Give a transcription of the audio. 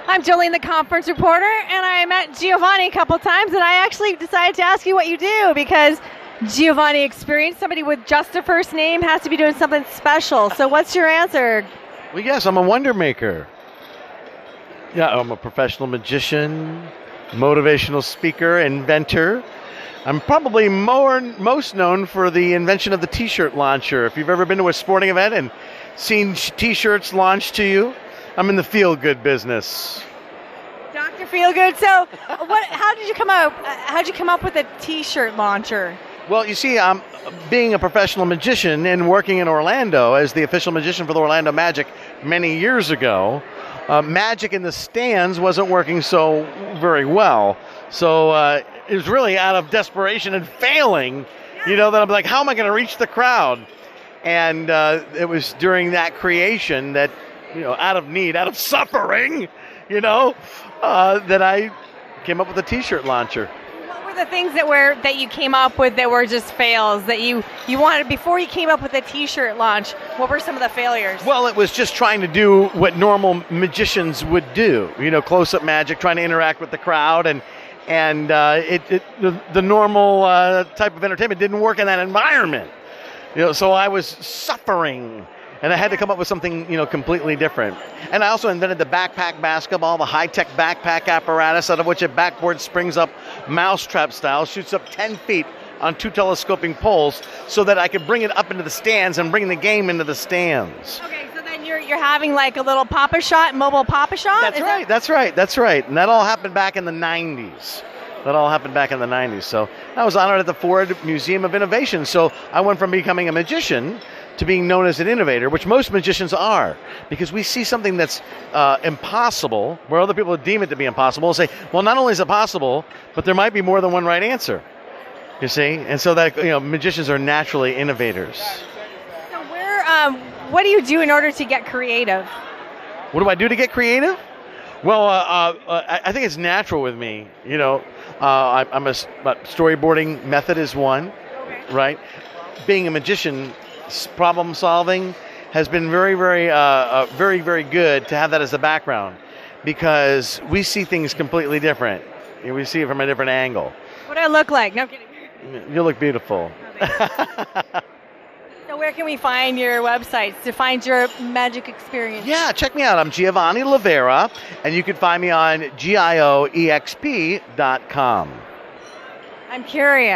I'm Jolene, the conference reporter, and I met Giovanni a couple times, and I actually decided to ask you what you do because Giovanni experience, somebody with just a first name has to be doing something special. So what's your answer? Well, yes, I'm a wonder maker. Yeah, I'm a professional magician, motivational speaker, inventor. I'm probably most known for the invention of the T-shirt launcher. If you've ever been to a sporting event and seen T-shirts launched to you, I'm in the feel-good business. Dr. Feelgood. So, how did you come up? How'd you come up with a T-shirt launcher? Well, you see, I'm being a professional magician and working in Orlando as the official magician for the Orlando Magic many years ago. Magic in the stands wasn't working so very well. So it was really out of desperation and failing, that I'm like, how am I going to reach the crowd? And it was during that creation that, out of need, out of suffering, that I came up with a T-shirt launcher. What were the things that you came up with that were just fails that you wanted before you came up with a T-shirt launch? What were some of the failures? Well, it was just trying to do what normal magicians would do, close-up magic, trying to interact with the crowd, and the normal type of entertainment didn't work in that environment. So I was suffering. And I had to come up with something, completely different. And I also invented the backpack basketball, the high-tech backpack apparatus, out of which a backboard springs up mousetrap style, shoots up 10 feet on 2 telescoping poles so that I could bring it up into the stands and bring the game into the stands. Okay, so then you're having like a little Papa Shot, mobile Papa Shot? That's right. And that all happened back in the 90s. So I was honored at the Ford Museum of Innovation. So I went from becoming a magician to being known as an innovator, which most magicians are, because we see something that's impossible, where other people deem it to be impossible, and say, well, not only is it possible, but there might be more than one right answer, you see? And so that, magicians are naturally innovators. So what do you do in order to get creative? What do I do to get creative? Well, I think it's natural with me, I'm a storyboarding method is one, okay. Right? Being a magician, problem solving has been very, very, very good to have that as a background, because we see things completely different. We see it from a different angle. What do I look like? No, I'm kidding. You look beautiful. So where can we find your websites to find your magic experience? Yeah, check me out. I'm Giovanni Livera, and you can find me on GIOEXP.com. I'm curious.